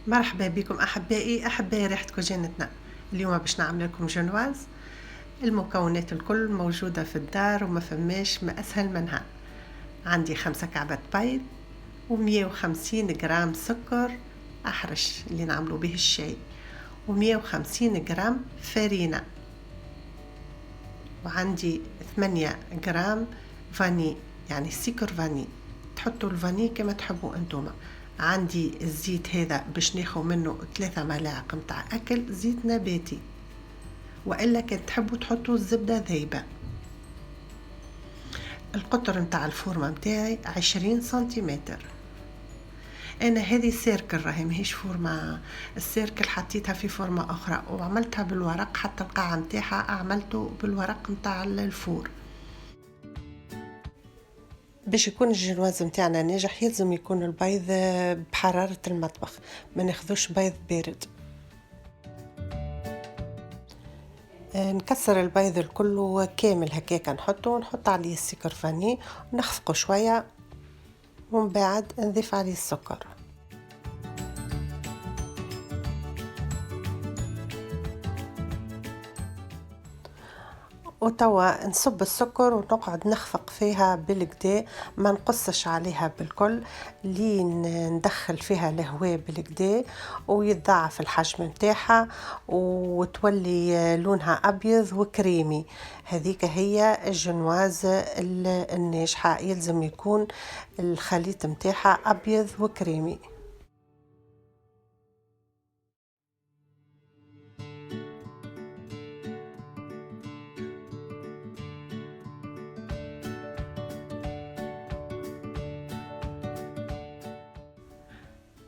مرحبا بكم أحبائي ريحة كوجينتنا. اليوم باش نعمل لكم جنواز. المكونات الكل موجودة في الدار وما فماش ما أسهل منها. عندي 5 كعبات بيض و150 جرام سكر أحرش اللي نعملوا به الشاي، و150 جرام فرينة، وعندي 8 جرام فاني، يعني سكر فاني، تحطوا الفاني كما تحبوا انتوما. عندي الزيت هذا باش ناخذ منه 3 ملاعق متاع اكل زيت نباتي، والا كان تحبوا تحطوا الزبده ذايبه. القطر متاع الفورمه متاعي 20 سنتيمتر. انا هذه سيركل راهي ماهيش فورمه، السيركل حطيتها في فورمه اخرى وعملتها بالورق، حتى القاع متاعها عملته بالورق متاع الفور. باش يكون الجنواز متاعنا ناجح يلزم يكون البيض بحرارة المطبخ، ما ناخذوش بيض بارد. نكسر البيض الكل كامل هكاك، نحط عليه السكر فاني ونخفقه شوية، ومن بعد نضيف عليه السكر. وتوا نصب السكر ونقعد نخفق فيها بالكدا، ما نقصش عليها بالكل، لين ندخل فيها الهواء بالكدا ويتضاعف الحجم متاعها وتولي لونها ابيض وكريمي. هذيك هي الجنواز الناجحة، يلزم يكون الخليط متاعها ابيض وكريمي.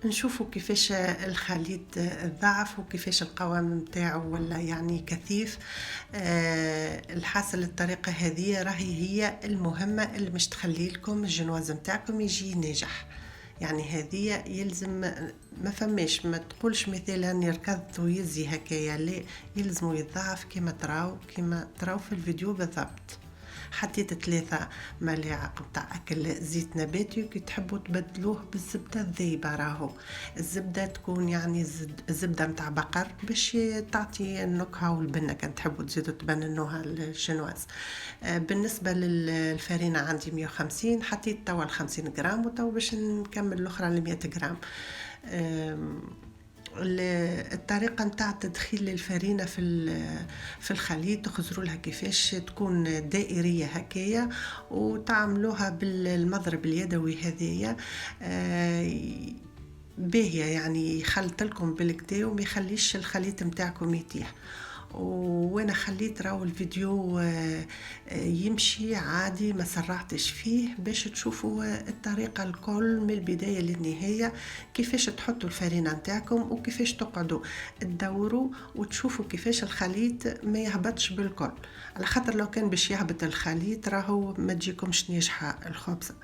نشوفوا كيفاش الخليط ضعف وكيفاش القوام متاعه ولا يعني كثيف. الحاصل الطريقة هذه راهي هي المهمة اللي مش تخلي لكم الجنواز متاعكم يجي ناجح. يعني هذه يلزم، ما فماش ما تقولش مثلا يركض ويزي هكايا، لا، يلزم يتضاعف كما تراو في الفيديو بالضبط. حطيت 3 ملاعق متاع اكل زيت نباتي، وكي تحبوا تبدلوه بالزبده الذايبه، راهو الزبده تكون يعني الزبده متاع بقر باش تعطي النكهه والبنه، كان تحبوا تزيدوا تبننوها الشنواز. بالنسبه للفرينه عندي 150، حطيت توا 50 جرام، وتوا باش نكمل الاخرى 100 جرام. الطريقه نتاع تدخيل الفرينه في الخليط، تخزروا لها كيفاش تكون دائريه هكايا، وتعملوها بالمضرب اليدوي هذايا باهيه، يعني يخلط لكم بالكدا وما يخليش الخليط نتاعكم يطيح. وانا خليت راهو الفيديو يمشي عادي، ما سرعتش فيه باش تشوفوا الطريقة الكل من البداية للنهاية، كيفاش تحطوا الفرينة نتاعكم وكيفاش تقعدوا تدوروا وتشوفوا كيفاش الخليط ما يهبطش بالكل، على خاطر لو كان باش يهبط الخليط راهو ما تجيكمش ناجحة الخبزة.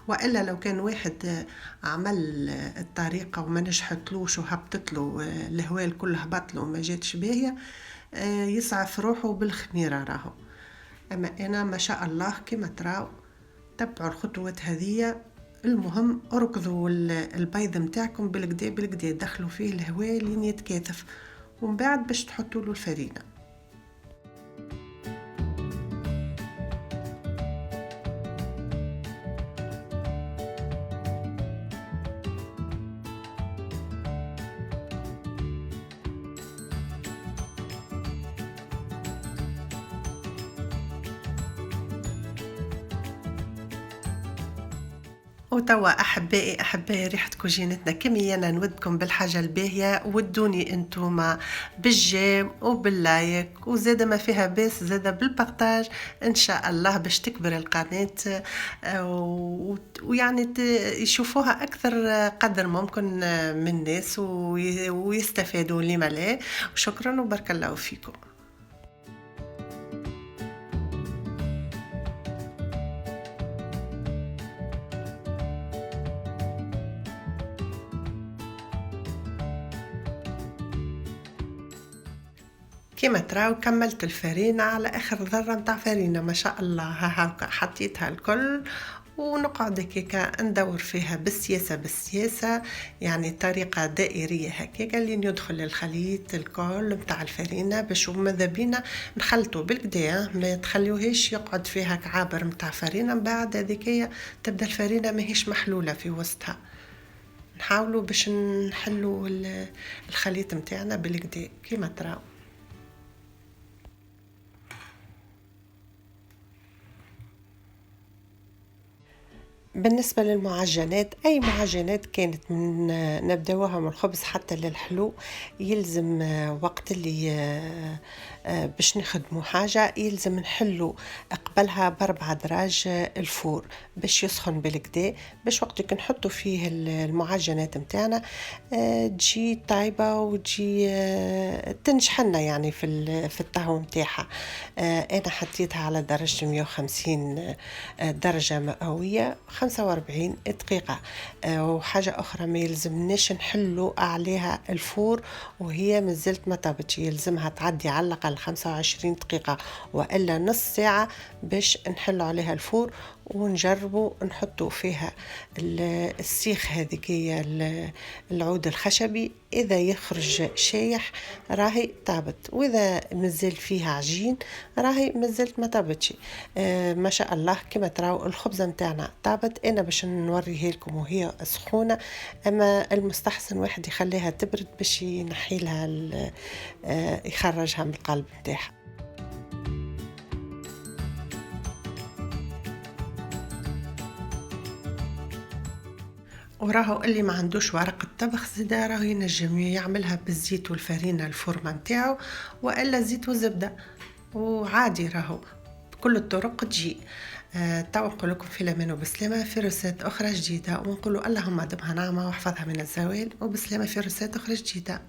والا لو كان واحد عمل الطريقه وما نجحتلوش وهبطت له الهواء الكل هبط له وما جاتش باهيه، يسعف روحه بالخميره راهو. اما انا ما شاء الله كما تراو تبعوا الخطوات هذه. المهم اركضوا البيض متاعكم بالكدا دخلوا فيه الهواء لين يتكاثف، ومن بعد باش تحطوا له الفرينه. وتوا أحبائي ريحة كوجينتنا كمية، نودكم بالحاجة الباهية، ودوني انتوما بالجيم وباللايك، وزادة ما فيها بس زادة بالبارتاج ان شاء الله باش تكبر القناة، ويعني يشوفوها أكثر قدر ممكن من الناس ويستفادوا، لما لا. وشكرا وبارك الله فيكم. كما تراو كملت الفرينة على اخر ذرة متاع فرينة، ما شاء الله. ها حطيتها الكل ونقعد هكاكا ندور فيها بالسياسة، يعني طريقة دائرية هكاكا اللي يدخل الخليط الكل متاع الفرينة، باش ماذا بينا نخلطه بالكدا، ما تخليوهيش يقعد فيها كعابر متاع فرينة. من بعد هذيكية تبدا الفرينة ماهيش محلولة في وسطها. نحاولوا باش نحلوا الخليط متاعنا بالكدا كيما تراو. بالنسبة للمعجنات، أي معجنات كانت من نبداوها من الخبز حتى للحلو، يلزم وقت اللي باش نخدموا حاجة يلزم نحلو قبلها ب4 دراج الفور باش يسخن بالكدا، باش وقت نحطوا فيه المعجنات متاعنا تجي طايبة وتجي تنجحنا يعني في الطهو متاعها. أنا حطيتها على درجة 150 درجة مئوية 45 دقيقة. وحاجة أخرى ما يلزمناش نحلو عليها الفور وهي مازلت ما طابتش، يلزمها تعدي على الأقل 25 دقيقة وإلا نص ساعة باش نحلو عليها الفور. ونجربوا نحطوا فيها السيخ هذيك هي العود الخشبي، إذا يخرج شايح راهي طابت، وإذا مازال فيها عجين راهي مازلت ما طابتش. ما شاء الله كما تراو الخبزة متاعنا طابت. أنا باش نوريه لكم وهي سخونة، أما المستحسن واحد يخليها تبرد باش ينحيلها يخرجها من القلب متاعها. وراهو اللي ما عندوش ورق الطبخ زيدا راهو ينجم يعملها بالزيت والفرينة الفورمة متاعو، والا زيت وزبدة وعادي راهو بكل الطرق تجي. توا نقول لكم في الامان وبسلامة في روسات اخرى جديدة، ونقولوا اللهم دمها نعمة واحفظها من الزوال، وبسلامة في روسات اخرى جديدة.